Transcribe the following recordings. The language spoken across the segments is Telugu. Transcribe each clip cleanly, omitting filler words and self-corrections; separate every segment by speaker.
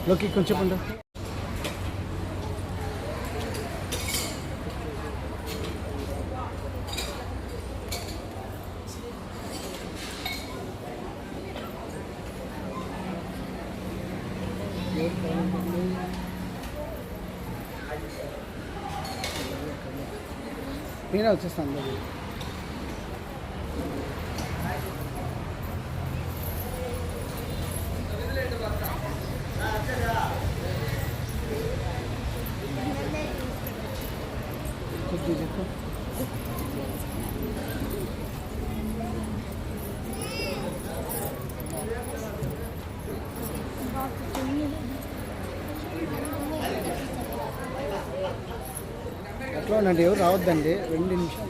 Speaker 1: లోకి కొంచెం చెప్పండి. నేనే వచ్చేస్తాను. చెప్పు. ఎట్లా ఉండండి, ఎవరు రావద్దండి, 2 నిమిషాలు.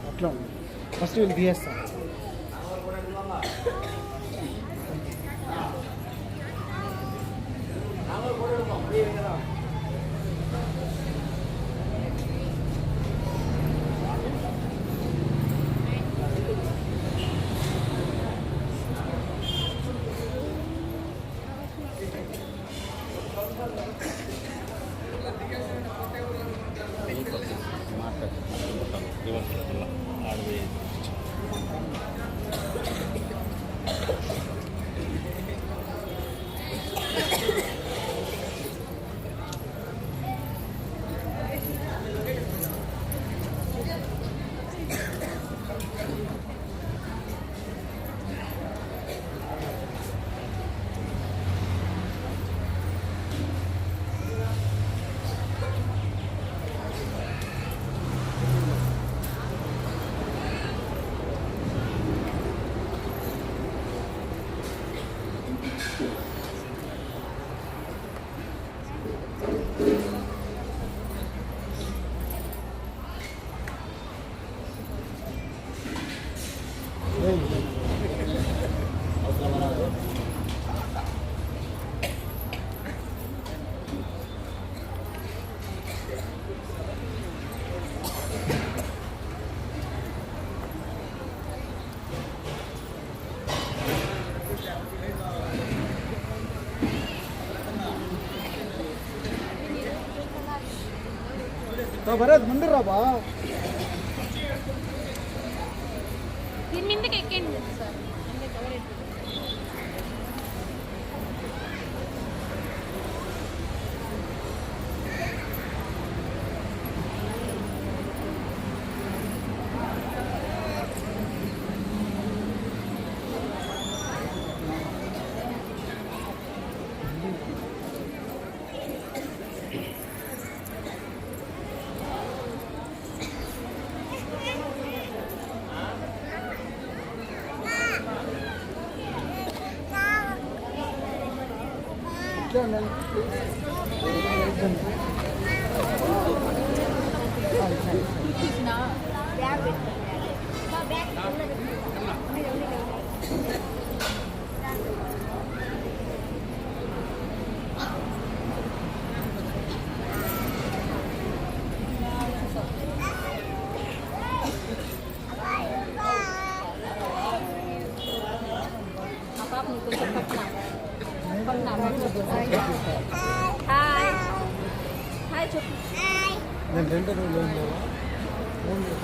Speaker 1: అట్లా ఫస్ట్ వీళ్ళు తీయేస్తాం. భరత్ ముందు రాబా.
Speaker 2: మీదకి ఎక్కండి సార్.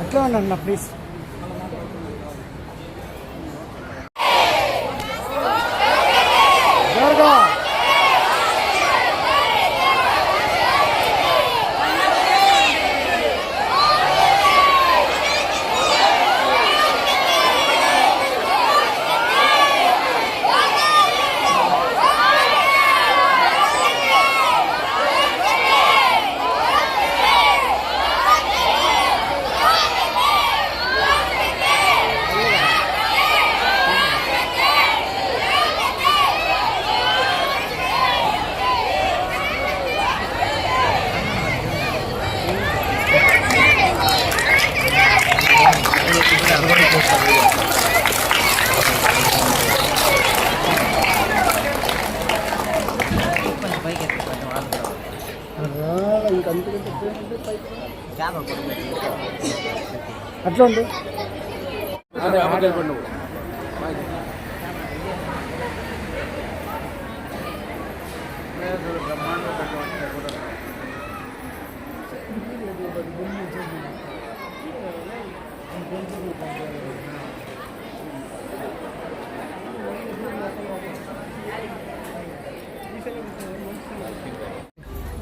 Speaker 1: అట్లా ఉండండి ప్లీజ్. అట్లా ఉండు.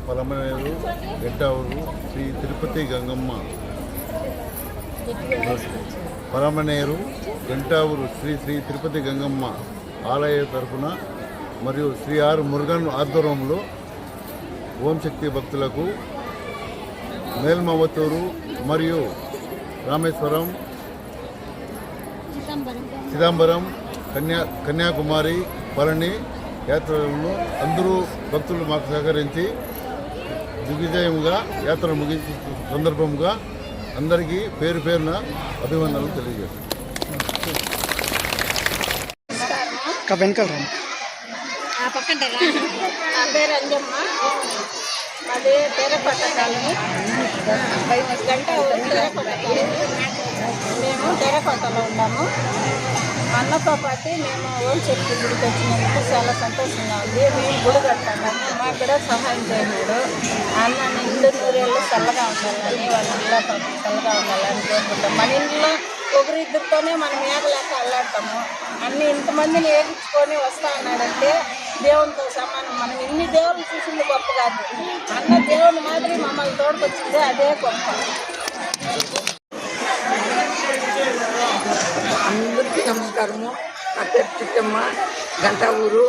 Speaker 2: పలమనేరు గడ్డావూరు శ్రీ తిరుపతి గంగమ్మ పలమనేరు గంటావూరు శ్రీ శ్రీ తిరుపతి గంగమ్మ ఆలయ తరఫున మరియు శ్రీ ఆర్ మురుగన్ ఆధ్వర్యంలో ఓం శక్తి భక్తులకు మేల్మవతూరు మరియు రామేశ్వరం, చిదంబరం, కన్యాకుమారి, పళని యాత్రలను అందరూ భక్తులు మాకు సహకరించి దిగ్విజయంగా యాత్ర ముగించే సందర్భంగా అందరికీ పేరు పేరున అభివందనలు తెలియజేస్తాను.
Speaker 3: నా పేరు అంజమ్మ, అదే పేరపట్ట కాలనీ, గంట పేరపట్ట కాలనీ. మేము పేరపట్టలో ఉన్నాము. అన్నతో పాటు మేము ఓం శక్తి గుడికి వచ్చినందుకు చాలా సంతోషంగా ఉంది. మేము గుడి కట్టాము, మాకు కూడా సహాయం చేయలేదు. అన్న నిండు నూరేళ్ళు చల్లగా ఉండాలని, వాళ్ళ ఇళ్ళ చల్లగా ఉండాలని కోరుకుంటాం. మన ఇంట్లో ఒకరిద్దరితోనే మనం ఏగలేక అల్లాడతాము. అన్ని ఇంతమందిని ఏగించుకొని వస్తా అన్నాడంటే దేవునితో సమానం. మనం ఇన్ని దేవుళ్ళు చూసింది గొప్ప కాదు, అన్న దేవుని మాదిరి మమ్మల్ని తోడుకొచ్చింది, అదే గొప్ప.
Speaker 4: అందరికీ నమస్కారము. నా పేరు చిట్టమ్మ, గంటావూరు.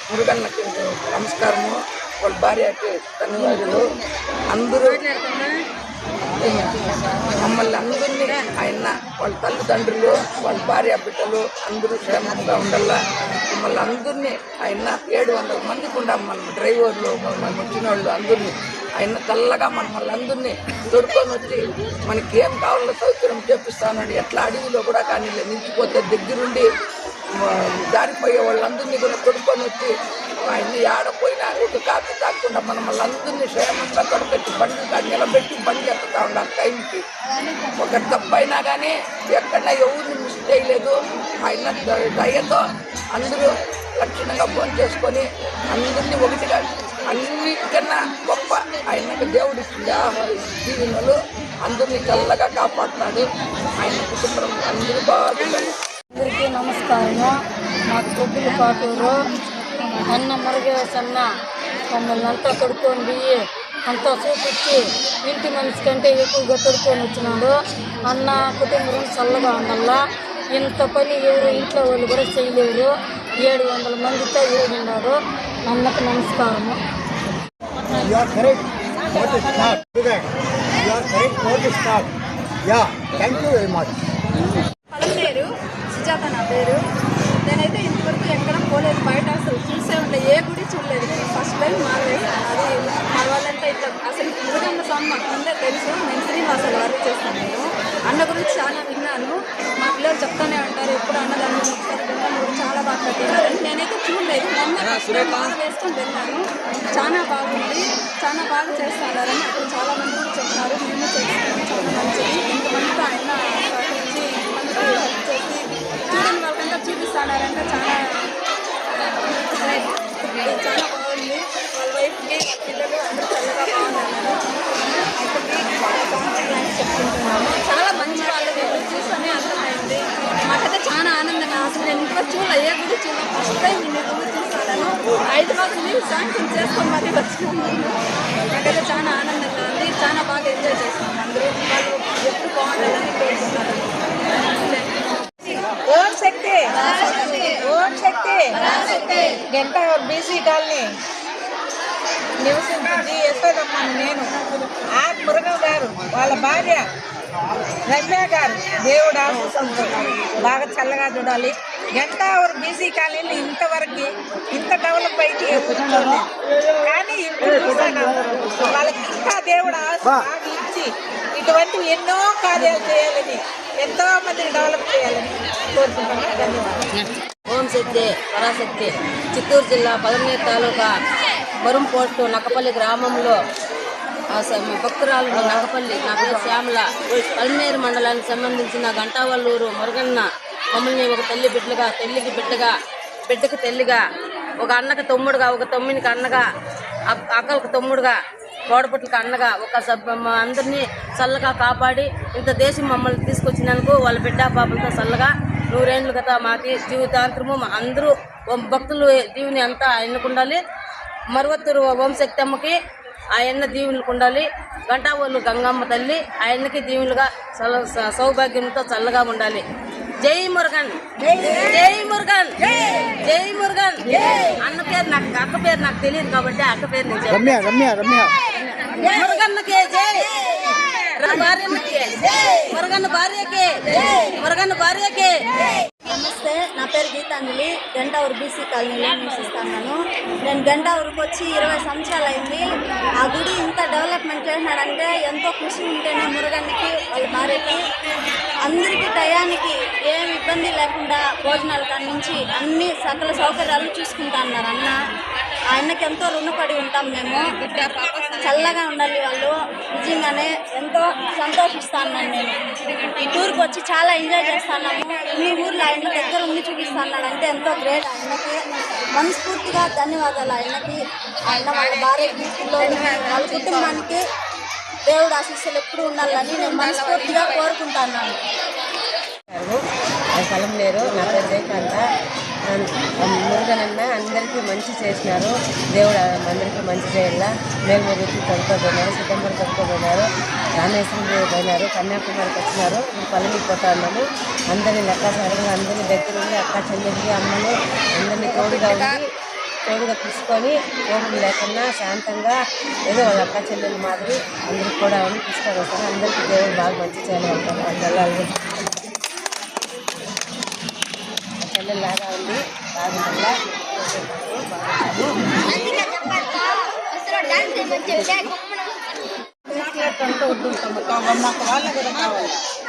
Speaker 4: మురుగన్నకి నమస్కారము. వాళ్ళ భార్య ధన్యవాదాలు. అందరూ మమ్మల్ని అందరినీ ఆయన, వాళ్ళ తల్లిదండ్రులు, వాళ్ళ భార్య బిడ్డలు అందరూ క్షేమంగా ఉండాలా. మమ్మల్ని అందరినీ ఆయన 700 మందికి ఉండాం. మనం డ్రైవర్లు, మనం వచ్చిన వాళ్ళు అందరినీ ఆయన చల్లగా మమ్మల్ని అందరినీ తోడుకొని వచ్చి మనకి ఏం కావాలో సౌకర్యం చేపిస్తానని, ఎట్లా అడవిలో కూడా కానీ నిలిచిపోతే దగ్గరుండి జారిపోయే వాళ్ళందరినీ కూడా తొడుకొని వచ్చి ఆయన్ని ఆడపోయినా ఒక కాపీ తాకుండా మనల్ని అందరినీ క్షేమంగా తొడపెట్టి బండి నిలబెట్టి బండి ఎత్తుతా ఉన్నారు టైంకి. ఒక తప్పైనా కానీ ఎక్కడన్నా ఎవరిని మిస్ చేయలేదు. ఆయన దయతో అందరూ లక్షణంగా ఫోన్ చేసుకొని అందరినీ ఒకటిగా అన్నిటికన్నా గొప్ప ఆయనకు దేవుడు ఇచ్చింది దీవెనలు. అందరినీ చల్లగా కాపాడుతాడు. ఆయన కుటుంబం అందరూ బాగుంటారు.
Speaker 3: అందరికీ నమస్కారము. మాకు కొబ్బరి పాటూరు అన్న మురుగేశన్న మమ్మల్ని అంతా తొడుకొని పోయి అంతా చూపించి ఇంటి మనిషి కంటే ఎక్కువగా తొడుకొని వచ్చినాడు. అన్న కుటుంబం చల్లగా ఉండాలా. ఇంత పని ఎవరు ఇంట్లో వాళ్ళు కూడా చేయలేరు. 700 మందితో ఏడున్నాడు. అన్నకు నమస్కారము.
Speaker 5: పలమనేరు సుజాత నా పేరు. నేనైతే ఇంతవరకు ఎక్కడ పోలేదు, బయట అసలు చూసే ఉండే ఏ గుడి చూడలేదు. నేను ఫస్ట్ టైం మారేస్తాను. అది మా వాళ్ళంతా ఇట్లా అసలు మురుగన్న స్వామి మాకు ముందే తెలుసు. నేను శ్రీనివాసాల వారు చేస్తాను. నేను అన్న గురించి చాలా విన్నాను. మా పిల్లలు చెప్తానే ఉంటారు ఎప్పుడు అన్నదాన్ని చాలా బాగా కట్టినారని. నేనైతే చూడలేదు. మొన్న వేసుకొని వెళ్ళాను. చాలా బాగుంది, చాలా బాగా చేస్తున్నారని అక్కడ చాలా మంది కూడా చెప్తున్నారు. మేము చేస్తున్నాం, చాలా మంచిది. ఇంతమందితో ఆయన సహకరించి ఇంతమందికి హెల్ప్ చేసి చూడని వాళ్ళకంతా చూపిస్తున్నారంటే చాలా బాగుంది. వాళ్ళ వైఫ్కి పిల్లలు అందరూ చల్లగా బాగున్నారు. చెప్పుకుంటున్నాము. చాలా మంచి వాళ్ళు వీళ్ళు చూస్తూనే అర్థమైంది. మాకైతే చాలా ఆనందంగా. అసలు నేను ఇంట్లో చూడలే, ఏ గుడి చూడలే. ఫస్ట్ టైం నేను గుడి చూస్తాను. 5 రోజులు మీరు శాంక్షన్ చేసుకొని మరీ వచ్చినాను. నాకైతే చాలా ఆనందంగా ఉంది. చాలా బాగా ఎంజాయ్ చేస్తున్నాను. అందరూ వాళ్ళు ఎప్పుడు బాగుండాలని కోరుకుంటున్నారు.
Speaker 3: ఓం శక్తి, ఓం శక్తి. గంట బీసీ కాలనీ నివసించింది యశోదమ్మని నేను. ఆర్ మురుగన్ గారు, వాళ్ళ భార్య రమ్య గారు, దేవుడు ఆశీస్సులతో బాగా చల్లగా చూడాలి. గంటావూరు బీసీ కాలనీలో ఇంతవరకు ఇంత డెవలప్ అయితే కూర్చోండి. కానీ ఇప్పుడు చూసాను వాళ్ళకి ఇంకా దేవుడు బాగా ఇచ్చి ఇటువంటివి ఎన్నో కార్యాలు చేయాలని, ఎంతో మందిని డెవలప్ చేయాలని కోరుకుంటున్నాను. ధన్యవాదాలు.
Speaker 6: ఓం శక్తి పరాశక్తి. చిత్తూరు జిల్లా పలమనేరు తాలూకా బరుం పోస్టు నక్కపల్లి గ్రామంలో భక్తురాలు నగపల్లి. నా పేరు శ్యామల. పల్మేరు మండలానికి సంబంధించిన గంటావల్లూరు మురుగన్న మమ్మల్ని ఒక తల్లి బిడ్డలుగా, తల్లికి బిడ్డగా, బిడ్డకి తల్లిగా, ఒక అన్నకి తమ్ముడుగా, ఒక తమ్మునికి అన్నగా, అక్కలకు తమ్ముడుగా, కోడపుట్లకి అన్నగా, ఒక అందరినీ చల్లగా కాపాడి ఇంత దేశం మమ్మల్ని తీసుకొచ్చినందుకు వాళ్ళ బిడ్డ పాపలతో చల్లగా 100 ఏళ్ళు గత మాకి జీవితాంతరము అందరూ భక్తులు దీవుని అంతా ఎన్నుకుండాలి. మరువత్తూరు ఓంశక్తి అమ్మకి ఆయన్న దీవులకు ఉండాలి. గంటావోలు గంగమ్మ తల్లి ఆయన్నకి దీవులుగా సౌభాగ్యంతో చల్లగా ఉండాలి. జై మురుగన్, జై మురుగన్, జై మురుగన్. అన్న పేరు నాకు, అక్క పేరు నాకు తెలియదు కాబట్టి అక్క పేరు నేను మురుగన్నకే జై, భార్యమ్మకే మురుగన్న భార్యకే, మురుగన్న భార్యకే.
Speaker 5: నమస్తే, నా పేరు గీతాంజలి. గంటావూరు బీసీ కాలనీలో నివసిస్తున్నాను. నేను గంటావూరుకి వచ్చి 20 సంవత్సరాలు అయింది. ఆ గుడి ఇంత డెవలప్మెంట్ చేసినాడంటే ఎంతో కృషి ఉంటేనే మురుగన్నకి వాళ్ళ భార్యకి అందరికీ టయానికి ఏమి ఇబ్బంది లేకుండా భోజనాల కాడి నుంచి అన్ని సకల సౌకర్యాలు చూసుకుంటా అన్నారు అన్న. ఆయనకి ఎంతో రుణపడి ఉంటాం మేము. చల్లగా ఉండాలి వాళ్ళు. నిజంగానే ఎంతో సంతోషిస్తా ఉన్నాను నేను. ఈ టూర్కి వచ్చి చాలా ఎంజాయ్ చేస్తున్నాము. మీ ఊర్లో ఆయన దగ్గర ఉండి చూపిస్తున్నాడు అంటే ఎంతో గ్రేట్. ఆయనకి మనస్ఫూర్తిగా ధన్యవాదాలు. ఆయనకి, ఆయన వాళ్ళ భార్యకి, పిల్లలకి, వాళ్ళ కుటుంబానికి దేవుడు ఆశీస్సులు ఎప్పుడు ఉండాలని నేను మనస్ఫూర్తిగా కోరుకుంటున్నాను.
Speaker 6: పలంనేరు. నా పేరు జయకాంత. మురుగనన్న అందరికీ మంచి చేసినారు. దేవుడు అందరికీ మంచి చేయాల. మేల్మూరికి చదువుకోబోయినారు, సిద్ధంబర్ చదువుకోబోయినారు, రామేశ్వరం పోయినారు, కన్యాకుమారికి వచ్చినారు. ఇప్పుడు పల్లెనికి పోతా ఉన్నాము. అందరినీ లెక్కాచారంగా అందరినీ దగ్గర ఉండి అక్క చెల్లెలికి అమ్మలు అందరినీ తోడుగా తీసుకొని కోరులు లేకుండా శాంతంగా ఏదో వాళ్ళ అక్క చెల్లెలు మాదిరి అందరికి కూడా తీసుకొని వస్తారు. అందరికీ దేవుడు బాగా మంచి చేయాలంటారు. అందరూ చెల్లెలాగా ఉంది బాగుండల్లా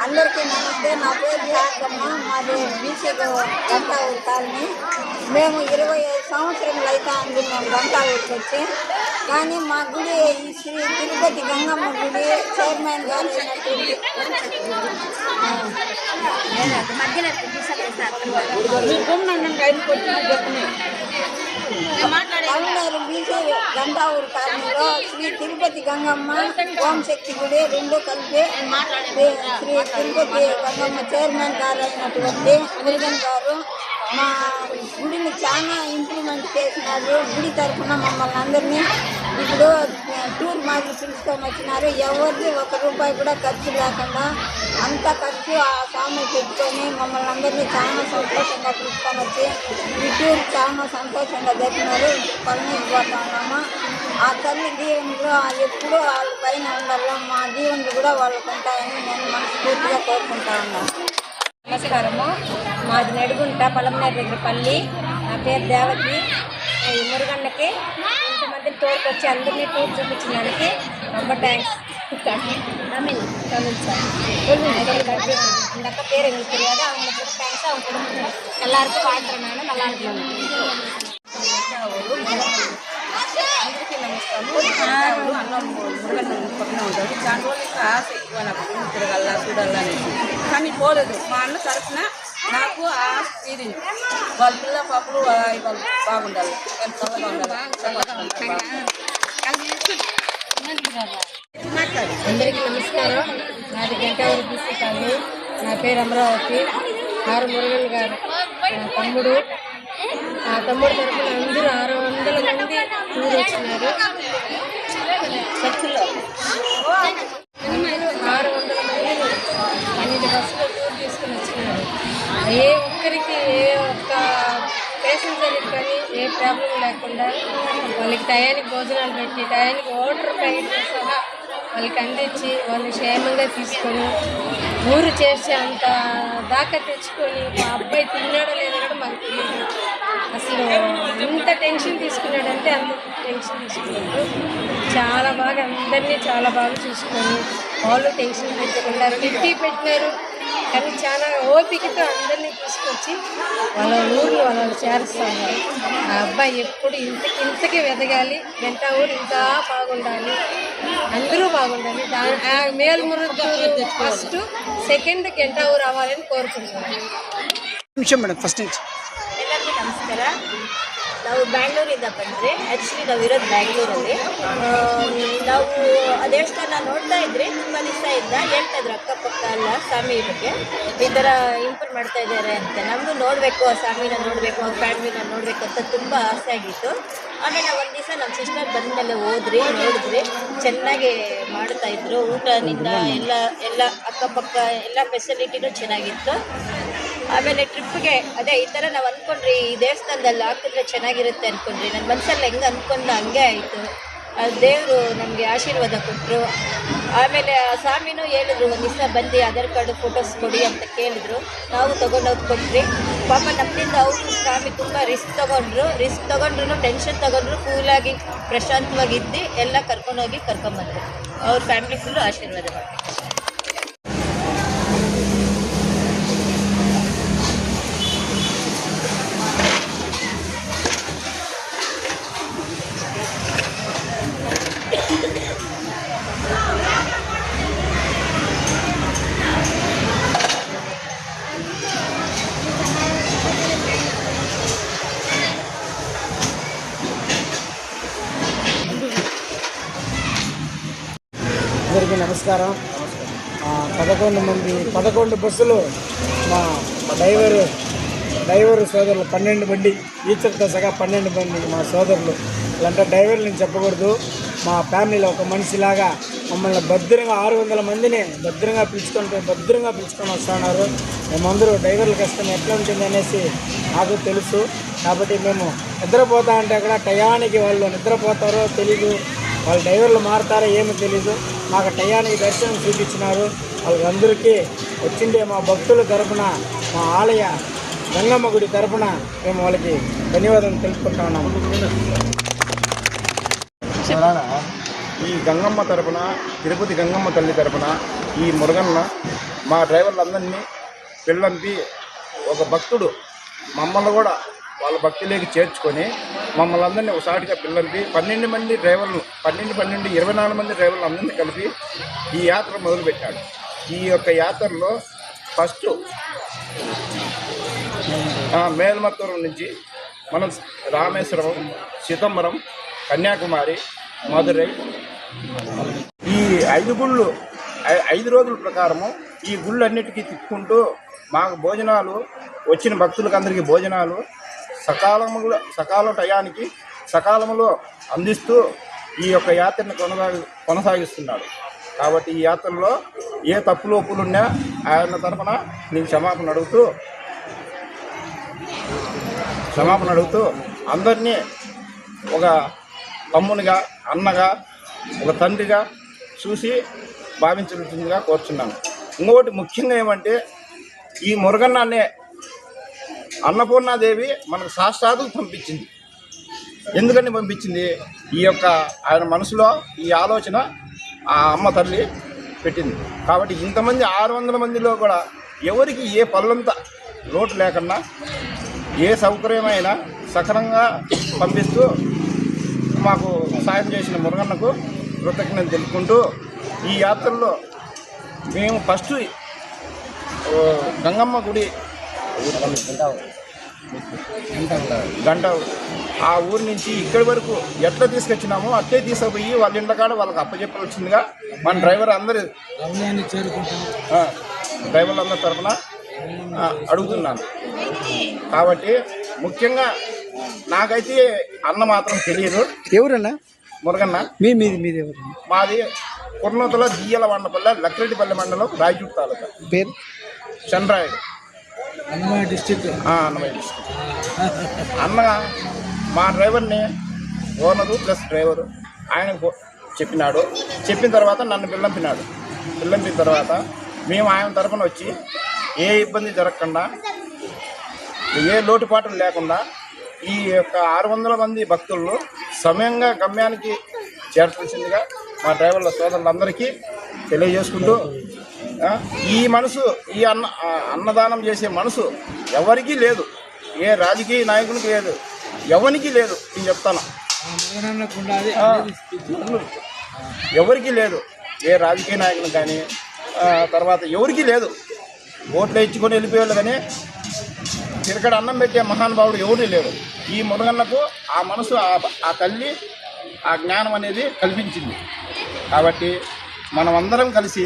Speaker 5: అందరికీ నమస్తే. నా పేరు శారదమ్మ. మాది బీసీ గంటావూరు కాలనీ. మేము 25 సంవత్సరములు అయితే అంది మేము గంటావూరుకి వచ్చి. కానీ మా గుడి ఈ శ్రీ తిరుపతి గంగమ్మ గుడి చైర్మన్ గారు పల్మేరు బీసీ గంటావూరు కాలనీలో శ్రీ తిరుపతి గంగమ్మ ఓంశక్తి గుడి రెండు కలిపి శ్రీ తిరుపతి గంగమ్మ చైర్మన్ గారు అయినటువంటి మురుగన్ గారు మా గుడిని చాలా ఇంప్రూవ్మెంట్ చేసినారు. గుడి తరఫున మమ్మల్ని అందరినీ ఇప్పుడు టూర్ మాదిరి పిలుచుకొని వచ్చినారు. ఎవరిది ₹1 కూడా ఖర్చు లేకుండా అంత ఖర్చు ఆ స్వామి పెట్టుకొని మమ్మల్ని అందరినీ చాలా సంతోషంగా పిలుచుకొని వచ్చి ఈ టూర్ చాలా సంతోషంగా జరిగినారు. ఇప్పుడు పల్లెకి పోతా ఉన్నాము. ఆ తల్లి దీవెనలు ఎప్పుడూ వాళ్ళ పైన ఉండాలి. మా దీవెనలు కూడా వాళ్ళకు ఉంటాయని నేను మనస్ఫూర్తిగా కోరుకుంటా ఉన్నాను.
Speaker 7: నమస్కారము. మాది నడుగుంట పలంనేరు దగ్గర పల్లి. నా పేరు దేవకి. ఈ మురుగన్నకి ఇంతమందిని తోడుకొచ్చి అందరినీ టూర్ చూపించడానికి ரொம்ப థ్యాంక్స్. தமிழ் சார் இந்த அக்கா பேர் எங்களுக்கு தெரியாது. அவங்களுக்கு தேங்க்ஸ். அவங்க குடும்பம் எல்லாருக்கும் வாழ்த்துறேன். நான் நல்லா இருக்கணும்.
Speaker 4: అందరికీ నమస్కారం. అన్న మురుగన్న పక్కన ఉంటాడు. చాలా రోజులు ఆశ నాకు తిరగల్లా చూడాలా అనేసి, కానీ పోలేదు. మా అన్న తరఫున నాకు ఆశ తీరింది. వాళ్ళ పిల్ల పాపలు వాళ్ళు బాగుండాలి, చల్లగా ఉండాలి.
Speaker 7: అందరికీ నమస్కారం. నాది గంటావూరు బీసీ కాలనీ. నా పేరు అమరావతి. ఆరు మురుగన్ గారు నా తమ్ముడు. ఆ తమ్ముడు తరఫున అందరూ 600 మంది టూర్ వచ్చినారు. చర్చిలో 600 మంది 12 బస్సులో టూర్ తీసుకుని వచ్చినారు. ఏ ఒక్కరికి ఏ ఒక్క ప్యాసింజర్కి కానీ ఏ ప్రాబ్లం లేకుండా వాళ్ళకి టయానికి భోజనాలు పెట్టి టయానికి వాటర్ ప్యాకెట్తో సహా వాళ్ళకి అందించి వాళ్ళు క్షేమంగా తీసుకొని ఊరు చేసే అంత దాకా తెచ్చుకొని మా అబ్బాయి తిన్నాడో లేదో కూడా మాకు తెలియదు. అసలు ఎంత టెన్షన్ తీసుకున్నాడంటే అంత టెన్షన్ తీసుకున్నాడు. చాలా బాగా అందరినీ చాలా బాగా చూసుకొని వాళ్ళు టెన్షన్ పెట్టకుండా పెట్టి పెట్టినారు. కానీ చాలా ఓపికతో అందరినీ తీసుకొచ్చి వాళ్ళ ఊర్లో వాళ్ళు చేరుస్తూ ఉన్నారు. ఆ అబ్బాయి ఎప్పుడు ఇంతకి ఎదగాలి, గంట ఊరు ఇంకా బాగుండాలి, అందరూ బాగుండాలి. మేల్మురుగూరు ఫస్ట్, సెకండ్ గంట ఊరు అవ్వాలని కోరుకుంటున్నాను.
Speaker 1: నిమిషం ಮೇಡಮ್ ಫಸ್ಟ್ నుంచి
Speaker 8: ಎಲ್ಲರಿಗೂ ನಮಸ್ಕಾರ. ನಾವು ಬ್ಯಾಂಗ್ಳೂರಿಂದ ಬಂದರೆ, ಆ್ಯಕ್ಚುಲಿ ನಾವಿರೋದು ಬ್ಯಾಂಗ್ಳೂರಲ್ಲಿ. ನಾವು ಆ ದೇವಸ್ಥಾನ ನೋಡ್ತಾ ಇದ್ರೆ ತುಂಬ ದಿವಸದಿಂದ ಹೇಳ್ತಾ ಇದ್ರು ಅಕ್ಕಪಕ್ಕ ಎಲ್ಲ ಸ್ವಾಮಿ ಬಗ್ಗೆ ಈ ಥರ ಇಂಪ್ರೂವ್ ಮಾಡ್ತಾ ಇದ್ದಾರೆ ಅಂತ. ನಮಗೂ ನೋಡಬೇಕು, ಆ ಸ್ವಾಮಿನ ನೋಡಬೇಕು, ಅವ್ರ ಫ್ಯಾಮಿಲಿನ ನೋಡಬೇಕು ಅಂತ ತುಂಬ ಆಸೆ ಆಗಿತ್ತು. ಆಮೇಲೆ ಒಂದು ದಿವಸ ನಮ್ಮ ಸಿಸ್ಟರ್ ಬಂದಮೇಲೆ ನೋಡಿದ್ರಿ ಚೆನ್ನಾಗಿ ಮಾಡ್ತಾಯಿದ್ರು. ಊಟದಿಂದ ಎಲ್ಲ ಅಕ್ಕಪಕ್ಕ ಎಲ್ಲ ಫೆಸಿಲಿಟಿನೂ ಚೆನ್ನಾಗಿತ್ತು. ಆಮೇಲೆ ಟ್ರಿಪ್ಗೆ ಅದೇ ಈ ಥರ ನಾವು ಅಂದ್ಕೊಂಡ್ರಿ ಈ ದೇವಸ್ಥಾನದಲ್ಲಿ ಹಾಕಿದ್ರೆ ಚೆನ್ನಾಗಿರುತ್ತೆ ಅಂದ್ಕೊಂಡ್ರಿ. ನನ್ನ ಮನಸ್ಸಲ್ಲಿ ಹೆಂಗೆ ಅಂದ್ಕೊಂಡು ಹಂಗೆ ಆಯಿತು. ದೇವರು ನಮಗೆ ಆಶೀರ್ವಾದ ಕೊಟ್ಟರು. ಆಮೇಲೆ ಆ ಸ್ವಾಮಿನೂ ಹೇಳಿದ್ರು, ಒಂದು ದಿವಸ ಬಂದು ಆಧಾರ್ ಕಾರ್ಡು ಫೋಟೋಸ್ ಕೊಡಿ ಅಂತ ಕೇಳಿದ್ರು. ನಾವು ತೊಗೊಂಡೋಗಿ ಕೊಟ್ರಿ. ಪಾಪ ನಮ್ಮಿಂದ ಅವರು ಸ್ವಾಮಿ ತುಂಬ ರಿಸ್ಕ್ ತೊಗೊಂಡ್ರು, ಟೆನ್ಷನ್ ತೊಗೊಂಡ್ರು, ಕೂಲಾಗಿ ಪ್ರಶಾಂತವಾಗಿದ್ದು ಎಲ್ಲ ಕರ್ಕೊಂಬಂದರು. ಅವ್ರ ಫ್ಯಾಮಿಲಿ ಫುಲ್ಲು ಆಶೀರ್ವಾದ ಮಾಡ್ತಾರೆ.
Speaker 1: అందరికీ నమస్కారం. 11 బస్సులు మా డ్రైవరు సోదరులు 12 బండి, ఈచకతో సగా 12 మంది మా సోదరులు. ఇలాంటి డ్రైవర్లు నేను చెప్పకూడదు. మా ఫ్యామిలీలో ఒక మనిషిలాగా మమ్మల్ని భద్రంగా 600 మందిని భద్రంగా పిలుచుకొని వస్తున్నారు. మేమందరూ డ్రైవర్ల కష్టం ఎట్లా ఉంటుంది అనేసి నాకు తెలుసు. కాబట్టి మేము నిద్రపోతా అంటే అక్కడ టయానికి వాళ్ళు నిద్రపోతారో తెలీదు, వాళ్ళ డ్రైవర్లు మారుతారో ఏమో తెలీదు. మాకు టయానికి దర్శనం చూపించినారు. వాళ్ళందరికీ వచ్చిండే మా భక్తుల తరపున, మా ఆలయ గంగమ్మ గుడి తరపున మేము వాళ్ళకి ధన్యవాదాలు తెలుపుకుంటా ఉన్నాము.
Speaker 9: ఈ గంగమ్మ తరపున, తిరుపతి గంగమ్మ తల్లి తరపున ఈ మురుగన్న మా డ్రైవర్లందరినీ పిల్లంపి ఒక భక్తుడు మమ్మల్ని కూడా వాళ్ళ భక్తులకి చేర్చుకొని మమ్మల్ని అందరినీ ఒకసారిగా పిల్లంపి 12 మంది డ్రైవర్లు 24 మంది డ్రైవర్లు అందరినీ కలిపి ఈ యాత్ర మొదలుపెట్టాడు. ఈ యొక్క యాత్రలో ఫస్ట్ మేల్మత్తూరు నుంచి మనం రామేశ్వరం, చిదంబరం, కన్యాకుమారి, మదురై ఈ 5 గుళ్ళు 5 రోజుల ప్రకారము ఈ గుళ్ళన్నిటికీ తిప్పుకుంటూ మాకు భోజనాలు, వచ్చిన భక్తులకు అందరికీ భోజనాలు సకాల టయానికి సకాలంలో అందిస్తూ ఈ యొక్క యాత్రను కొనసాగిస్తున్నాడు. కాబట్టి ఈ యాత్రలో ఏ తప్పులు ఒప్పులున్నా ఆయన తరఫున నేను క్షమాపణ అడుగుతూ అందరినీ ఒక తమ్మునిగా, అన్నగా, ఒక తండ్రిగా చూసి భావించవలసిందిగా కోరుచున్నాను. ఇంకొకటి ముఖ్యంగా ఏమంటే, ఈ మురుగన్న అనే అన్నపూర్ణాదేవి మనకు సాక్షాత్తు పంపించింది. ఎందుకని పంపించింది? ఈ యొక్క ఆయన మనసులో ఈ ఆలోచన ఆ అమ్మ తల్లి పెట్టింది. కాబట్టి ఇంతమంది 600 మందిలో కూడా ఎవరికి ఏ పనులంతా లోటు లేకుండా ఏ సౌకర్యమైనా సక్రమంగా పంపిస్తూ మాకు సాయం చేసిన మురుగన్నకు కృతజ్ఞతలు తెలుపుకుంటూ ఈ యాత్రలో మేము ఫస్ట్ గంగమ్మ గుడి గంట ఆ ఊరి నుంచి ఇక్కడి వరకు ఎట్లా తీసుకొచ్చినామో అట్లే తీసుకుపోయి వాళ్ళ ఇంట్లో కాడ వాళ్ళకి అప్పచెప్పవలసిందిగా మన డ్రైవర్లందరి తరఫున అడుగుతున్నాను. కాబట్టి ముఖ్యంగా నాకైతే అన్న మాత్రం తెలియదు.
Speaker 1: ఎవరన్నా?
Speaker 9: మురుగన్న.
Speaker 1: మీది ఎవరు?
Speaker 9: మాది కుర్నూతల దియ్యల వండపల్లె, లక్రెడ్డిపల్లి మండలం, రాయచూరు తాలూకా.
Speaker 1: పేరు?
Speaker 9: చంద్రాయుడు,
Speaker 1: అన్నమయ్య డిస్టిక్.
Speaker 9: అన్న మా డ్రైవర్ని ఓనరు ప్లస్ డ్రైవరు ఆయనకు చెప్పినాడు. చెప్పిన తర్వాత నన్ను పిల్లంపిన తర్వాత మేము ఆయన తరఫున వచ్చి ఏ ఇబ్బంది జరగకుండా, ఏ లోటుపాట్లు లేకుండా ఈ యొక్క 600 మంది భక్తులను సమయంగా గమ్యానికి చేర్చాల్సిందిగా మా డ్రైవర్ల సోదరులందరికీ తెలియజేసుకుంటూ ఈ మనసు ఈ అన్నదానం చేసే మనసు ఎవరికీ లేదు, ఏ రాజకీయ నాయకునికి లేదు, ఎవరికి లేదు. నేను చెప్తాను, ఎవరికి లేదు, ఏ రాజకీయ నాయకులు కానీ తర్వాత ఎవరికి లేదు. ఓట్లు ఇచ్చుకొని వెళ్ళిపోయేవాళ్ళు కానీ తిరగడ అన్నం పెట్టే మహానుభావుడు ఎవరు లేరు. ఈ మురుగన్నకు ఆ మనసు ఆ తల్లి ఆ జ్ఞానం అనేది కల్పించింది. కాబట్టి మనం అందరం కలిసి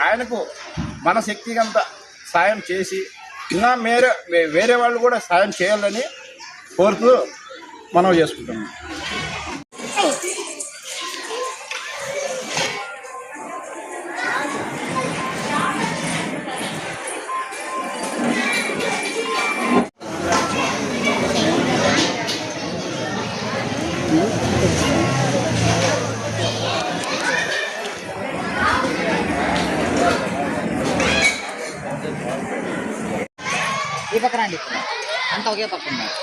Speaker 9: ఆయనకు మన శక్తిగంత సాయం చేసి ఇంకా వేరే వాళ్ళు కూడా సాయం చేయాలని కోరుతూ మనం చేసుకుంటున్నాం.
Speaker 10: ఈ పక్క రండి, అంతా ఒకే పక్క ఉన్నారు.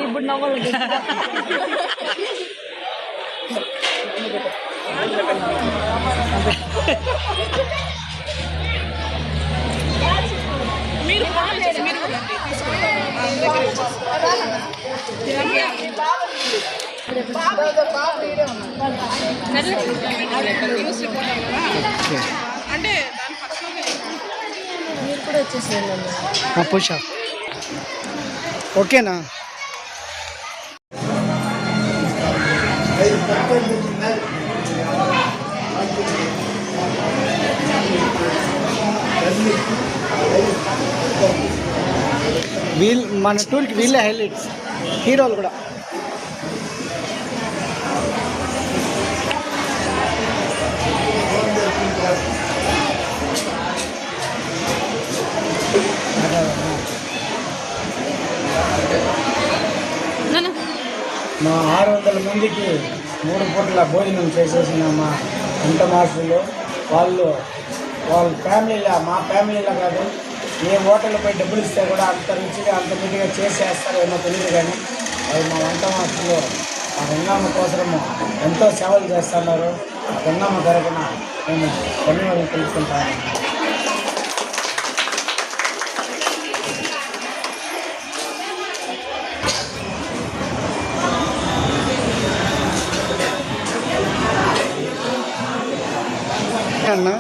Speaker 5: ఇప్పుడు నవ్వాలి. మీరు అంటే మీరు కూడా వచ్చేసేయండి.
Speaker 1: పుషా ఓకేనా? మన టూర్కి వీళ్ళే హైలైట్స్, హీరోలు కూడా. మా 600 మందికి 3 పూటల భోజనం చేసేసిన మా వంట మాస్టర్లు వాళ్ళ ఫ్యామిలీలా, మా ఫ్యామిలీలా కాదు, ఏ హోటల్పై డబ్బులు ఇస్తే కూడా అంత రుచిగా అంత నీట్గా చేసేస్తారో ఏమో తెలియదు. కానీ అది మా వంట మాస్టర్లు ఆ గంగమ్మ కోసము ఎంతో సేవలు చేస్తున్నారు. ఆ గంగమ్మ తరపున మేము ధన్యవాదాలు తెలుసుకుంటాము. అన్నా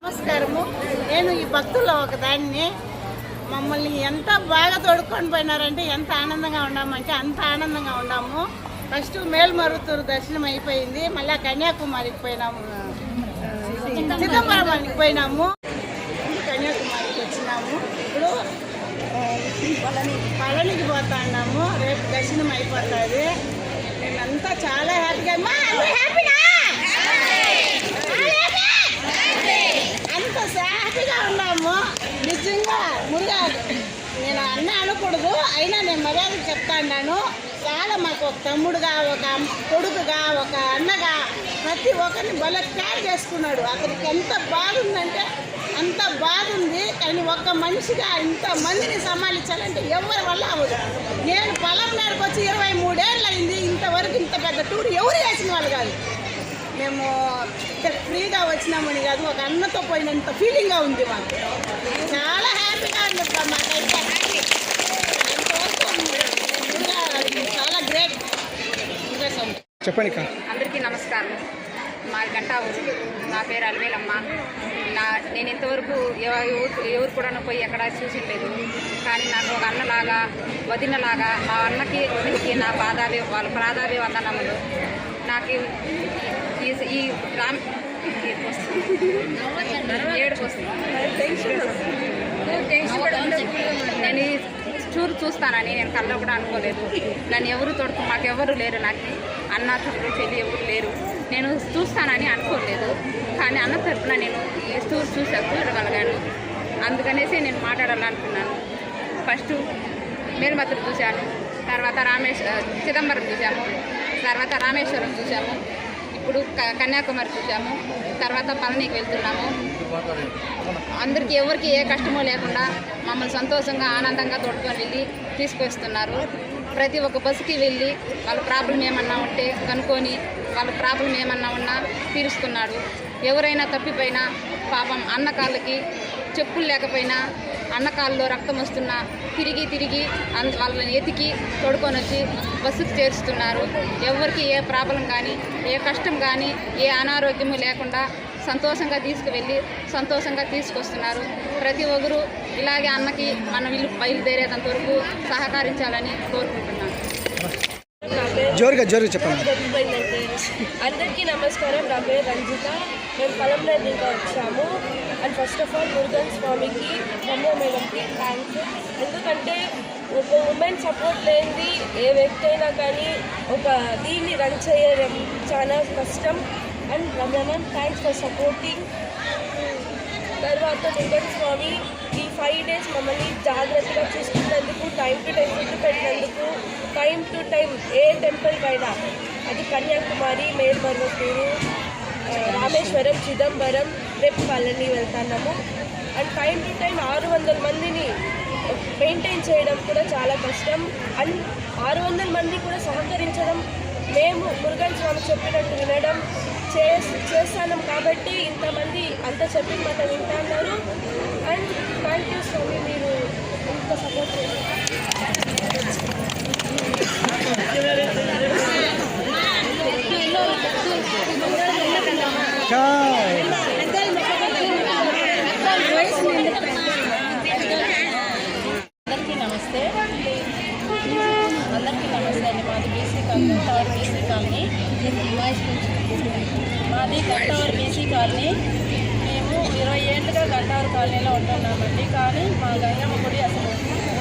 Speaker 3: నమస్కారము. నేను ఈ భక్తుల్లో ఒకదాన్ని. మమ్మల్ని ఎంత బాగా తోడుకొని పోయినారంటే ఎంత ఆనందంగా ఉన్నామంటే అంత ఆనందంగా ఉన్నాము. ఫస్ట్ మేల్మరుత్తూరు దర్శనం అయిపోయింది, మళ్ళీ కన్యాకుమారికి పోయినాము, చిదంబరానికి పోయినాము, కన్యాకుమారికి వచ్చినాము. ఇప్పుడు పళనికి పోతా ఉన్నాము. రేపు దర్శనం అయిపోతుంది. మేమంతా చాలా హ్యాపీగా అంత హ్యాపీగా ఉన్నాము. నిజంగా చెప్పకూడదు, అయినా నేను మర్యాద చెప్తాను. చాలా మాకు ఒక తమ్ముడుగా, ఒక కొడుకుగా, ఒక అన్నగా ప్రతి ఒక్కరిని భలే కేర్ చేసుకున్నాడు. అతనికి ఎంత బాధ ఉందంటే అంత బాధ ఉంది. కానీ ఒక్క మనిషిగా ఇంతమందిని సమాలించాలంటే ఎవరి వల్ల అవ్వదు. నేను పొలంనాడుకు వచ్చి 23 ఏళ్ళు అయింది. ఇంతవరకు ఇంత పెద్ద టూర్ ఎవరు వేసిన వాళ్ళు కాదు. మేము ఇక్కడ ఫ్రీగా వచ్చినామని కాదు, ఒక అన్నతో పోయినంత ఫీలింగ్గా ఉంది మాకు. చాలా హ్యాపీగా ఉంది మాకైతే. చాలా గ్రేట్.
Speaker 1: చెప్పండి.
Speaker 5: అందరికీ నమస్కారం. మా గంటా ఊరు. నా పేరు అల్వేలమ్మ. నేను ఇంతవరకు ఎవరు కూడా పోయి ఎక్కడ చూసిలేదు. కానీ నాకు ఒక అన్నలాగా, వదినలాగా, మా అన్నకి వదినకి నా వాళ్ళ పాదాభివందనములు. నాకు ఈ ఏడుపు వస్తుంది. నేను ఈ టూర్ చూస్తానని నేను కళ్ళలో కూడా అనుకోలేదు. నన్ను ఎవరు మాకెవరు లేరు. నాకు అన్న తరపున చెల్లి ఎవరు లేరు. నేను చూస్తానని అనుకోలేదు. కానీ అన్న తరపున నేను ఈ టూర్ చూడగలిగాను. అందుకనేసి నేను మాట్లాడాలనుకున్నాను. ఫస్ట్ మేరుమత్తులు చూశాను, తర్వాత చిదంబరం చూసాము, తర్వాత రామేశ్వరం చూసాము, ఇప్పుడు కన్యాకుమారి చూసాము, తర్వాత పళనికి వెళ్తున్నాము. అందరికీ ఎవరికి ఏ కష్టమో లేకుండా మమ్మల్ని సంతోషంగా ఆనందంగా తోడుకొని వెళ్ళి తీసుకొస్తున్నారు. ప్రతి ఒక్క బస్సుకి వెళ్ళి వాళ్ళ ప్రాబ్లం ఏమన్నా ఉంటే కనుక్కొని వాళ్ళ ప్రాబ్లం ఏమన్నా ఉన్నా తీరుస్తున్నాడు. ఎవరైనా తప్పిపోయినా పాపం అన్నకాళ్ళకి చెప్పులు లేకపోయినా అన్నకాళ్ళలో రక్తం వస్తున్నా తిరిగి వాళ్ళని ఎతికి తోడుకొని వచ్చి బస్సుకు చేరుస్తున్నారు. ఎవరికి ఏ ప్రాబ్లం కానీ, ఏ కష్టం కానీ, ఏ అనారోగ్యము లేకుండా సంతోషంగా తీసుకువెళ్ళి సంతోషంగా తీసుకొస్తున్నారు. ప్రతి ఒక్కరు ఇలాగే అన్నకి మనం ఇల్లు బయలుదేరేంత వరకు సహకరించాలని కోరుకుంటున్నాను.
Speaker 1: జోరుగా చెప్పండి.
Speaker 7: అందరికీ నమస్కారం. నా పేరు రంజిత. మేము పొలంలో ఇంకా వచ్చాము. And first of all Murugan స్వామికి, రమ్య మేడంకి థ్యాంక్స్. ఎందుకంటే ఒక ఉమెన్ సపోర్ట్ లేనిది ఏ వ్యక్తి అయినా కానీ ఒక దీన్ని రన్ చేయడం చాలా కష్టం. And Ramya ma'am thanks for supporting. తర్వాత మురుగన్ స్వామి ఈ 5 days మమ్మల్ని జాగ్రత్తగా చూసుకున్నందుకు, టైం టు టైం ఫుడ్ పెట్టినందుకు, టైం టు టైం ఏ టెంపుల్కైనా, అది కన్యాకుమారి, మేల్మర్వతూరు, రామేశ్వరం, చిదంబరం, రేపు పళని వెళ్తున్నాము. అండ్ టైం టు టైం 600 మందిని మెయింటైన్ చేయడం కూడా చాలా కష్టం. అండ్ 600 మంది కూడా సహకరించడం, మేము మురుగన్ స్వామి చెప్పినట్టు వినడం చేస్తాం కాబట్టి ఇంతమంది అంత చెప్పిన మాట వింటున్నారు. అండ్ థ్యాంక్ యూ స్వామి, మీరు ఇంత సపోర్ట్ చేశారు.
Speaker 3: అందరికీ నమస్తే అండి. మాది బీసీ కాలనీ, గంటవర్ బీసీ కాలనీ. మాది గంటవర్ బీసీ కాలనీ. మేము 20 ఏళ్ళుగా గంటవర్ కాలనీలో ఉంటున్నామండి. కానీ మా గంగమ్మ గుడి అసలు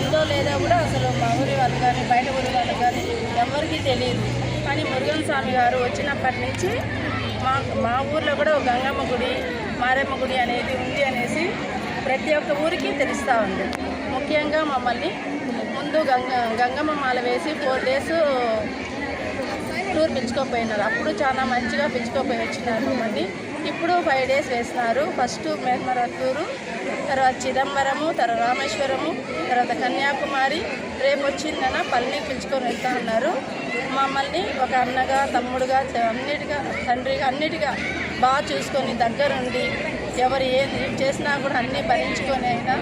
Speaker 3: ఉందో లేదో కూడా అసలు మా ఊరి వాళ్ళు కానీ బయట ఊరి వాళ్ళు కానీ ఎవరికీ తెలియదు. కానీ మురుగన్ స్వామి గారు వచ్చినప్పటి నుంచి మా ఊర్లో కూడా ఒక గంగమ్మ గుడి, మారమ్మ గుడి అనేది ఉంది అనేసి ప్రతి ఒక్క ఊరికి తెలుస్తూ ఉంది. ముఖ్యంగా మమ్మల్ని ముందు గంగమ్మ మాల వేసి 4 days టూర్ పిలుచుకోపోయినారు. అప్పుడు చాలా మంచిగా పిలుచుకోపోయి వచ్చినారు. మళ్ళీ ఇప్పుడు 5 days వేసినారు. ఫస్ట్ మేల్మరత్తూరు, తర్వాత చిదంబరము, తర్వాత రామేశ్వరము, తర్వాత కన్యాకుమారి, రేపు వచ్చిందన పళనికి పిలుచుకొని వెళ్తా ఉన్నారు. మమ్మల్ని ఒక అన్నగా, తమ్ముడుగా, అన్నిటిగా, తండ్రిగా, అన్నిటిగా బాగా చూసుకొని దగ్గరుండి ఎవరు ఏది చేసినా కూడా అన్నీ భరించుకొని అయినా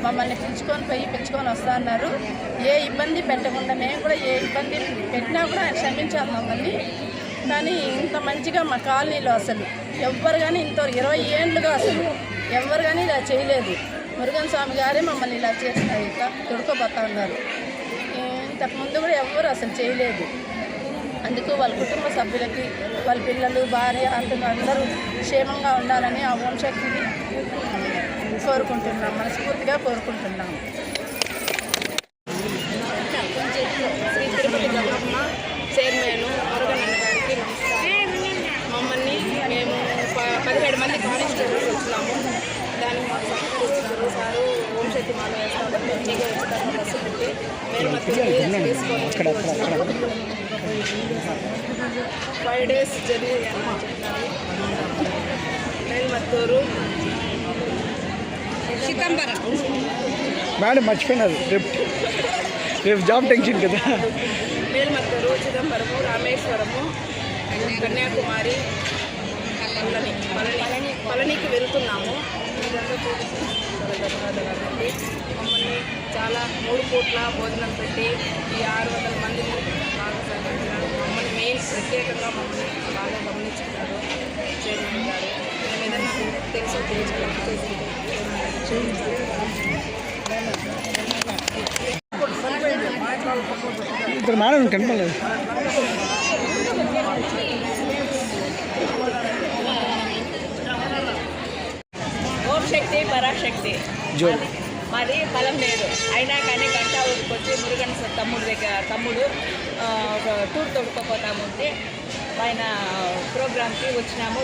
Speaker 3: మమ్మల్ని పిలుచుకొని వస్తా అన్నారు. ఏ ఇబ్బంది పెట్టకుండా, మేము కూడా ఏ ఇబ్బంది పెట్టినా కూడా ఆయన క్షమించాలి మమ్మల్ని. కానీ ఇంత మంచిగా మా కాలనీలో అసలు ఎవ్వరు కానీ ఇంత 20 ఏళ్ళుగా అసలు ఎవ్వరు కానీ ఇలా చేయలేదు. మురుగన్ స్వామి గారే మమ్మల్ని ఇలా చేస్తారు, ఇట్లా తొడుకోపోతా ఉన్నారు. ఇంతకుముందు కూడా ఎవ్వరు అసలు చేయలేదు. అందుకు వాళ్ళ కుటుంబ సభ్యులకి, వాళ్ళ పిల్లలు, భార్య, అందరూ క్షేమంగా ఉండాలని ఆ ఓం శక్తిని కోరుకుంటున్నాం, మనస్ఫూర్తిగా కోరుకుంటున్నాం.
Speaker 5: శ్రీ తిరుపతి గంగమ్మ చైర్మన్ మురుగన్ గారికి మమ్మల్ని మేము 17 మంది కానిస్టేబుల్స్ వచ్చినాము. దానికి మాకు సహకరించారు సారు. ఓంశక్తి మాల వేస్తాడు ఫ్రీగా ఉచితంగా బస్సు పెట్టి మేల్మత్తూరు తీసుకొని 5 days జర్నీ అని చెప్పినారు. మేల్మత్తూరు చిదంబరం
Speaker 1: మేడం మర్చిపోయినారు, రేపు జాబ్ టెన్షన్ కదా.
Speaker 5: మేల్మత్తూరు, చిదంబరము, రామేశ్వరము, కన్యాకుమారి, పళనికి వెళ్తున్నాము. ఇదంతా చూపించి ధన్యవాదాలండి. మమ్మల్ని చాలా 3 పూట్ల భోజనం పెట్టి ఈ 600 మందిని బాగా సహకరించినారు. మమ్మల్ని మెయిన్ ప్రత్యేకంగా మమ్మల్ని బాగా గమనించుకున్నారు చైర్మన్ గారు. మేము ఏదైనా తెలుసో తెలియజేయాలని చేసింది
Speaker 1: ఇప్పుడు మేడం కనపడలేదు.
Speaker 8: ఓంశక్తి పరాశక్తి మాది పలంనేరు. అయినా కానీ గంట ఊరికొచ్చి మురుగన్ తమ్ముడు ఒక టూర్ తొడుకోపోతాముంటే ఆయన ప్రోగ్రామ్కి వచ్చినాము.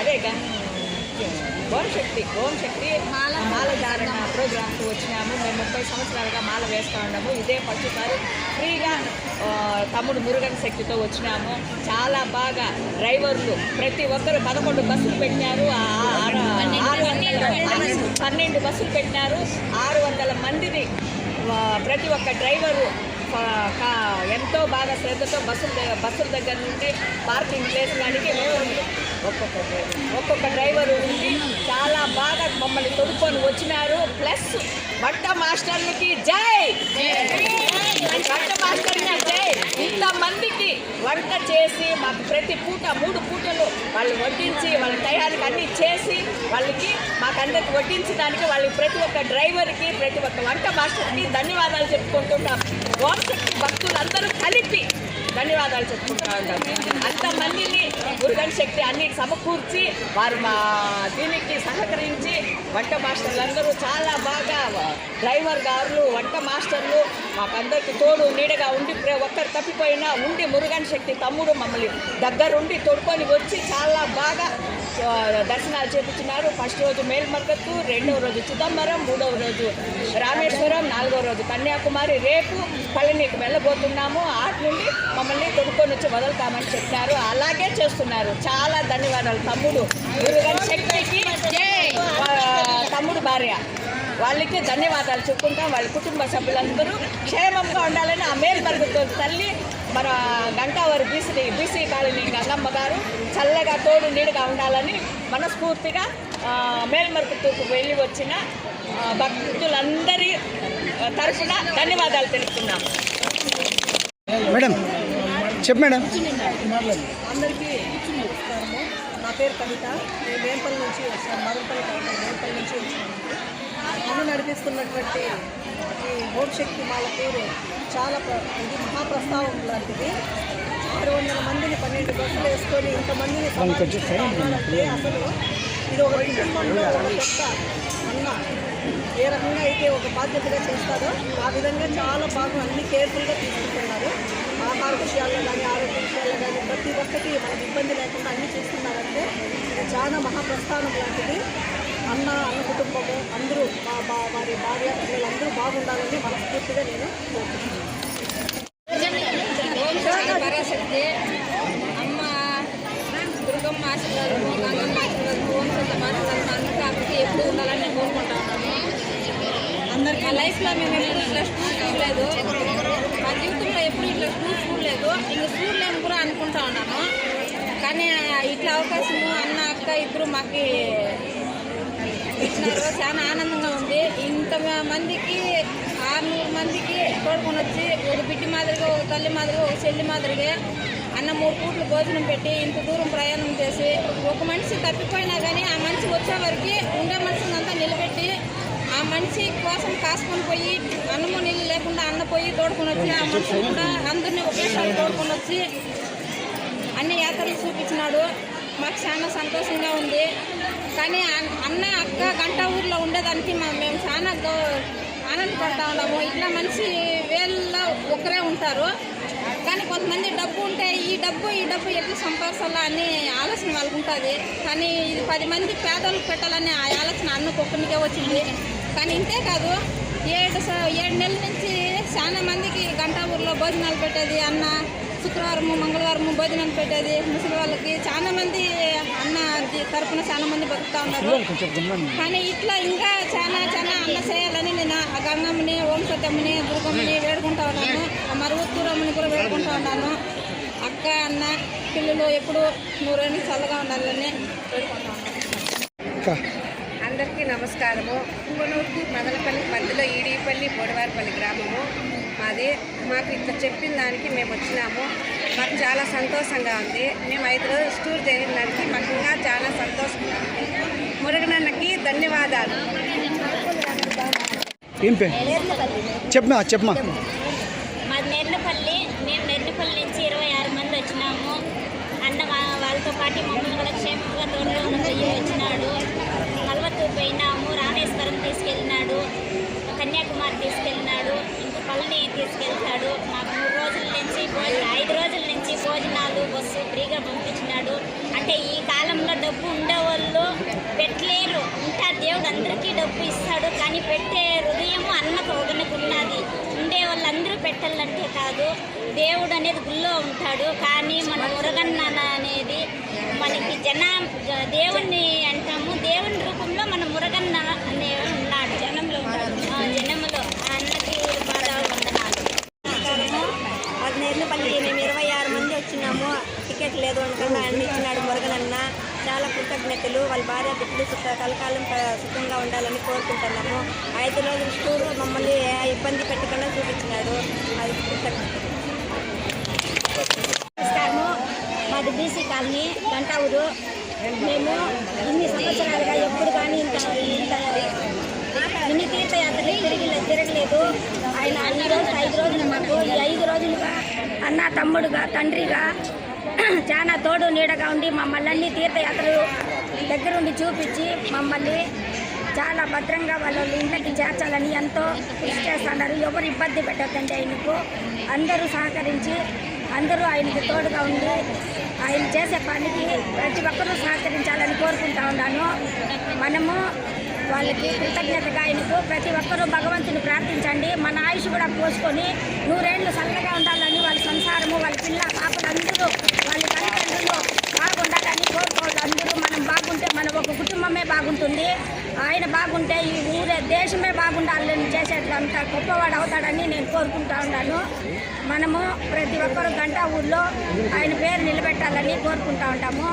Speaker 8: అదే ఓంశక్తి మాల ధారణ ప్రోగ్రామ్కి వచ్చినాము. మేము 30 సంవత్సరాలుగా మాల వేస్తూ ఉన్నాము. ఇదే ఫస్ట్సారి ఫ్రీగా తమ్ముడు మురుగన్ శక్తితో వచ్చినాము. చాలా బాగా డ్రైవర్లు ప్రతి ఒక్కరు 11 బస్సులు పెట్టినారు. 12 బస్సులు పెట్టినారు. 600 మందిని ప్రతి ఒక్క డ్రైవరు ఎంతో బాగా శ్రద్ధతో బస్సుల దగ్గర నుండి పార్కింగ్ ప్లేస్ కాడికి ఒక్కొక్క డ్రైవరు ఉండి చాలా బాగా మమ్మల్ని తొడుక్కొని వచ్చినారు. ప్లస్ వంట మాస్టర్లకి జై, వంట మాస్టర్కి జై. ఇంతమందికి వంట చేసి మాకు ప్రతి పూట 3 పూటలు వాళ్ళు వడ్డించి వాళ్ళ టయానికి అన్నీ చేసి వాళ్ళకి మాకందరికి వడ్డించడానికి వాళ్ళకి ప్రతి ఒక్క డ్రైవర్కి ప్రతి ఒక్క వంట మాస్టర్కి ధన్యవాదాలు చెప్పుకుంటున్నాం. ఓంశక్తి భక్తులందరూ కలిపి ధన్యవాదాలు చెప్పుకుంటా ఉంటాం. అంతమందిని మురుగన్ శక్తి అన్ని సమకూర్చి వారు మా దీనికి సహకరించి వంట మాస్టర్లు అందరూ చాలా బాగా డ్రైవర్ గారు వంట మాస్టర్లు మాకందరికి తోడు నీడగా ఉండి ఒక్కరు తప్పిపోయినా ఉండి మురుగన్ శక్తి తమ్ముడు మమ్మల్ని దగ్గరుండి తోడుకొని వచ్చి చాలా బాగా దర్శనాలు చేపించినారు. ఫస్ట్ రోజు మేల్మర్గత్తు, 2వ రోజు చిదంబరం, 3వ రోజు రామేశ్వరం, 4వ రోజు కన్యాకుమారి. రేపు పళనికి వెళ్ళబోతున్నాము. ఆటి నుండి మమ్మల్ని తొడుక్కొని వచ్చి వదులుతామని చెప్పారు. అలాగే చేస్తున్నారు. చాలా ధన్యవాదాలు తమ్ముడు మురుగన్ శక్తికి, తమ్ముడు భార్య వాళ్ళకి ధన్యవాదాలు చెప్పుకుంటాం. వాళ్ళ కుటుంబ సభ్యులందరూ క్షేమంగా ఉండాలని ఆ మేల్మర్గత్తు తల్లి మన గంటావారి బీసీ కాలనీ గంగమ్మ గారు చల్లగా తోడు నీడుగా ఉండాలని మనస్ఫూర్తిగా మేల్మర్గత్తూకు వెళ్ళి వచ్చిన భక్తులందరి తరఫున ధన్యవాదాలు తెలుపుతున్నాము.
Speaker 1: మేడం చెప్పు మేడం.
Speaker 5: అందరికీ నమస్కారము. నా పేరు కవిత. నేను వేంపల్లి నుంచి వచ్చాను. మదనపల్లి కాకుండా వేంపల్లి నుంచి వచ్చాను. నన్ను నడిపిస్తున్నటువంటి ఈ ఓంశక్తి మాల పేరు చాలా ఇది మహాప్రస్తావం లాంటిది. 600 మందిని 12 బస్సులు వేసుకొని ఇంతమందిని సమాధానంటే అసలు ఇది ఒక కుటుంబంలో ఒక పెద్ద అన్న ఏ రకంగా అయితే ఒక బాధ్యతగా చేస్తారో ఆ విధంగా చాలా బాగా అన్ని కేర్ఫుల్గా తీసుకుంటున్నారు. ఆహార విషయాల్లో కానీ ఆరోగ్య విషయాల్లో కానీ ప్రతి ఒక్కటి మనకు ఇబ్బంది లేకుండా అన్నీ చేస్తున్నారంటే ఇది చాలా మహాప్రస్థానం లాంటిది. అన్న కుటుంబము అందరూ వారి భార్య పిల్లలందరూ బాగుండాలని మనస్ఫూర్తిగా నేను కోరుకుంటున్నాను. పరాశక్తి అమ్మ దుర్గమ్మ ఆశీర్వాదము, గంగమ్మ ఆశీర్వాదము, ఓంశక్తి ఆశీర్వాదము అందరికీ అక్కడికి ఎప్పుడు ఉండాలని నేను కోరుకుంటా ఉన్నాను. అందరికీ లైఫ్లో మేము ఎప్పుడు ఇట్లా స్కూల్ చూడలేదు. మా జీవితంలో ఎప్పుడు ఇట్లా స్కూల్ చూడలేదు. ఇంక చూడలేము కూడా అనుకుంటా ఉన్నాను. కానీ ఇట్లా అవకాశము అన్న అక్క ఇద్దరు మాకు ఇచ్చినారు. చాలా ఆనందంగా ఉంది. ఇంతమందికి 600 మందికి తోడుకొని వచ్చి ఒక బిడ్డ మాదిరిగా, ఒక తల్లి మాదిరిగా, ఒక చెల్లి మాదిరిగా అన్న 3 పూట్లు భోజనం పెట్టి ఇంత దూరం ప్రయాణం చేసి ఒక మనిషి తప్పిపోయినా కానీ ఆ మనిషి వచ్చే వరకు ఉండే మనిషిని అంతా నిలబెట్టి ఆ మనిషి కోసం కాసుకొని పోయి అన్నము నీళ్ళు లేకుండా అన్న పోయి తోడుకొని వచ్చి ఆ మనిషిని కూడా అందరినీ ఒకేసారి తోడుకొని వచ్చి అన్ని యాత్రలు చూపించినాడు. మాకు చాలా సంతోషంగా ఉంది. కానీ అన్న అక్క గంట ఊర్లో ఉండేదానికి మేము చాలా ఆనందపడతా ఉన్నాము. ఇట్లా మనిషి వేళ్ళలో ఒకరే ఉంటారు. కానీ కొంతమంది డబ్బు ఉంటే ఈ డబ్బు ఎట్లా సంపాదించాలా అని ఆలోచన వాళ్ళకు ఉంటుంది. కానీ ఇది 10 మంది పేదలకు పెట్టాలనే ఆ ఆలోచన అన్నకొక్కరికే వచ్చింది. కానీ ఇంతే కాదు, 7 నెలల నుంచి చాలా మందికి గంటా ఊర్లో భోజనాలు పెట్టేది అన్న, శుక్రవారము మంగళవారము భోజనాలు పెట్టేది ముసలి వాళ్ళకి. చాలా మంది అన్న తరపున చాలా మంది బతుకుతా ఉన్నారు. కానీ ఇట్లా ఇంకా చాలా అన్న చేయాలని నేను ఆ గంగమ్మని, ఓం సత్యమ్మని, దుర్గమ్మని వేడుకుంటా ఉన్నాను. ఆ మరుగుత్తూరమ్మని కూడా వేడుకుంటా ఉన్నాను. అక్క అన్న పిల్లలు ఎప్పుడు 100 ఏళ్ళు చల్లగా ఉండాలని వేడుకుంటా ఉన్నాను.
Speaker 7: అందరికీ నమస్కారము. కుంగనూరు మదనపల్లి మధ్యలో ఈడీపల్లి బోడివారిపల్లి గ్రామము మాది. మాకు ఇట్లా చెప్పిన దానికి మేము వచ్చినాము. మాకు చాలా సంతోషంగా ఉంది. మేము 5 రోజులు టూర్ జరిగిన దానికి మాకు ఇంకా చాలా సంతోషంగా ఉంది. మురుగనన్నకి ధన్యవాదాలు.
Speaker 1: చెప్పమా
Speaker 8: మాది నెర్లపల్లి. మేము నెర్లపల్లి నుంచి 26 మంది వచ్చినాము. అన్న వాళ్ళతో పాటు మమ్మల్ని కూడా క్షేమంగా తోడుగా వచ్చినాడు. కల్వత్తూరు పోయినాము, రామేశ్వరం తీసుకెళ్ళినాడు, కన్యాకుమారి తీసుకెళ్ళినాడు, ఇంకా పళని తీసుకెళ్తాడు. మాకు 3 రోజుల నుంచి 5 రోజుల నుంచి భోజనాలు బస్సు ఫ్రీగా పంపించినాడు. అంటే ఈ కాలంలో డబ్బు ఉండేవాళ్ళు పెట్టలేరు, ఉంటారు. దేవుడు అందరికీ డబ్బు ఇస్తాడు, కానీ పెట్టే హృదయము అన్నకు ఒకరికి ఉన్నది. ఉండే వాళ్ళందరూ పెట్టాలంటే కాదు, దేవుడు అనేది గుళ్ళో ఉంటాడు. కానీ మన మురగన్న అనేది మనకి దేవుణ్ణి అంటాము. దేవుని రూపంలో మన మురగన్న అనే ఉన్నాడు, జనంలో ఉన్నాడు. జనంలో అన్నకి బాగా వందనాలు.
Speaker 3: అది నెర్లపల్లి మేము 26 మంది వచ్చినాము. టికెట్ లేదు అనుకున్నా అన్ని ఇచ్చినాడు మురగనన్న. చాలా కృతజ్ఞతలు. వాళ్ళ భార్య బిడ్డలు కలకాలం సుఖంగా ఉండాలని కోరుకుంటున్నాము. 5 రోజుల టూరు మమ్మల్ని ఇబ్బంది పెట్టకుండా చూపించినాడు. అది కృతజ్ఞతలు. నమస్కారము. మాది బీసీ కాలనీ గంటా ఊరు. మేము ఇన్ని సంవత్సరాలుగా ఎప్పుడు కానీ ఇన్ని తీర్థయాత్రలు తిరగలేదు. ఆయన 5 రోజులు మాకు ఈ 5 రోజులుగా అన్న, తమ్ముడుగా, తండ్రిగా చాలా తోడు నీడగా ఉండి మమ్మల్ని అన్ని తీర్థయాత్రలు దగ్గరుండి చూపించి మమ్మల్ని చాలా భద్రంగా వాళ్ళ ఇంట్లోకి చేర్చాలని ఎంతో కృషి చేస్తున్నారు. ఎవరు ఇబ్బంది పెట్టద్దండి. ఆయనకు అందరూ సహకరించి అందరూ ఆయనకు తోడుగా ఉండి ఆయన చేసే పనికి ప్రతి ఒక్కరూ సహకరించాలని కోరుకుంటా ఉన్నాను. మనము వాళ్ళకి కృతజ్ఞతగా ఆయనకు ప్రతి ఒక్కరూ భగవంతుని ప్రార్థించండి. మన ఆయుష్ కూడా పోసుకొని 100 ఏళ్ళు చల్లగా ఉండాలని వాళ్ళ సంసారము, వాళ్ళ పిల్ల పాపలు అందరూ వాళ్ళ తల్లిదండ్రులు బాగుండాలని కోరుకోవాలి. అందరూ మనం బాగుంటే మన ఒక కుటుంబమే బాగుంటుంది. ఆయన బాగుంటే ఈ ఊరే దేశమే బాగుండాలని చేసేటంత గొప్పవాడు అవుతాడని నేను కోరుకుంటా ఉన్నాను. మనము ప్రతి ఒక్కరు గంటా ఊర్లో ఆయన పేరు నిలబెట్టాలని కోరుకుంటా ఉంటాము.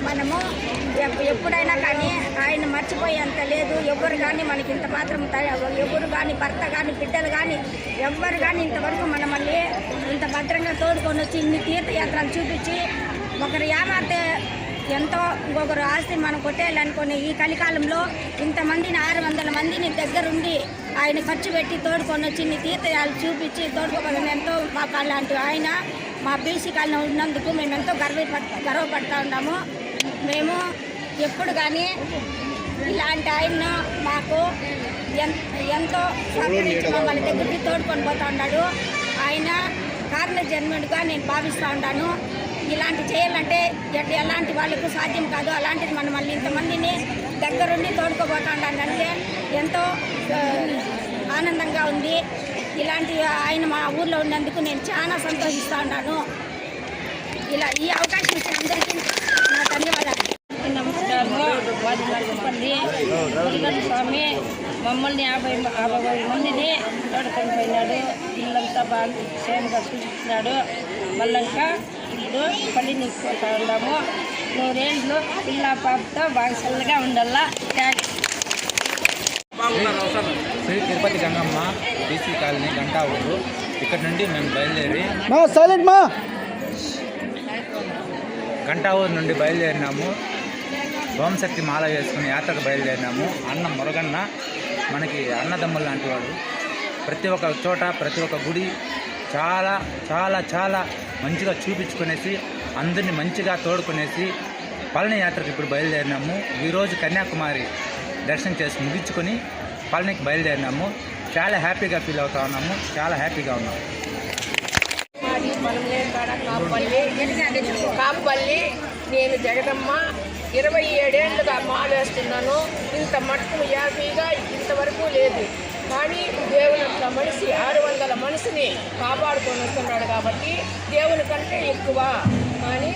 Speaker 3: మనము ఎప్పుడైనా కానీ ఆయన మర్చిపోయేంత లేదు. ఎవరు కానీ మనకి ఇంత మాత్రం ఎవరు కానీ భర్త కానీ బిడ్డలు కానీ ఎవ్వరు కానీ ఇంతవరకు మనల్ని ఇంత భద్రంగా తోడుకొని వచ్చి ఇన్ని తీర్థయాత్రలు చూపించి ఒకరు ఏమార్తే ఎంతో ఇంకొకరు ఆస్తి మనం కొట్టేయాలనుకునే ఈ కలికాలంలో ఇంతమందిని 600 మందిని దగ్గరుండి ఆయన ఖర్చు పెట్టి తోడుకొని వచ్చి ఇన్ని తీర్థయాలు చూపించి తోడుకోవాలని ఎంతో మాకు అలాంటి ఆయన మా బీసీ కాలనీ ఉన్నందుకు మేము ఎంతో గర్వపడతా ఉన్నాము. మేము ఎప్పుడు కానీ ఇలాంటి ఆయన మాకు ఎంతో సహకరించి మమ్మల్ని దగ్గరికి తోడుకొని పోతూ ఉన్నాడు. ఆయన కారణ జన్ముడిగా నేను భావిస్తూ ఉంటాను. ఇలాంటి చేయాలంటే ఎలాంటి వాళ్ళకు సాధ్యం కాదు. అలాంటిది మనం మళ్ళీ ఇంతమందిని దగ్గరుండి తోడుకోబోతూ ఉంటానంటే ఎంతో ఆనందంగా ఉంది. ఇలాంటి ఆయన మా ఊర్లో ఉన్నందుకు నేను చాలా సంతోషిస్తూ ఉన్నాను. ఇలా ఈ అవకాశం ఇచ్చిన అందరికీ నా ధన్యవాదాలు.
Speaker 7: నమస్కారము. మాది నర్సపల్లి. మురుగన్ స్వామి మమ్మల్ని 50 మందిని తోడుకొని పోయినాడు. ఇల్లంతా బాగా క్షేమంగా చూపించినాడు. మళ్ళంకా ఇప్పుడు పల్లి నిలిచిపోతూ ఉన్నాము. 100 ఏళ్ళు పిల్ల పాపతో బాగా చల్లగా ఉండాలా.
Speaker 11: శ్రీ తిరుపతి గంగమ్మ బీసీ కాలనీ గంటా ఊరు. ఇక్కడ నుండి మేము బయలుదేరి గంటా ఊరు నుండి బయలుదేరినాము. ఓంశక్తి మాల వేసుకుని యాత్రకు బయలుదేరినాము. అన్న మురగన్న మనకి అన్నదమ్ములు లాంటి వాడు. ప్రతి ఒక్క చోట ప్రతి ఒక్క గుడి చాలా చాలా చాలా మంచిగా చూపించుకునేసి అందరినీ మంచిగా తోడుకునేసి పళని యాత్రకు ఇప్పుడు బయలుదేరినాము. ఈరోజు కన్యాకుమారి దర్శనం చేసి ముగించుకొని పళనికి బయలుదేరినాము. చాలా హ్యాపీగా ఫీల్ అవుతా ఉన్నాము. చాలా హ్యాపీగా ఉన్నాము.
Speaker 4: పొలంనేరు కాడ కాపల్లి నేను జగదమ్మ 27 ఏళ్ళుగా మాలేస్తున్నాను. ఇంత మట్టుకు హ్యాపీగా ఇంతవరకు లేదు. కానీ దేవుని అట్లా మనిషి 600 మనిషిని కాపాడుకొని వస్తున్నాడు కాబట్టి దేవుని కంటే ఎక్కువ. కానీ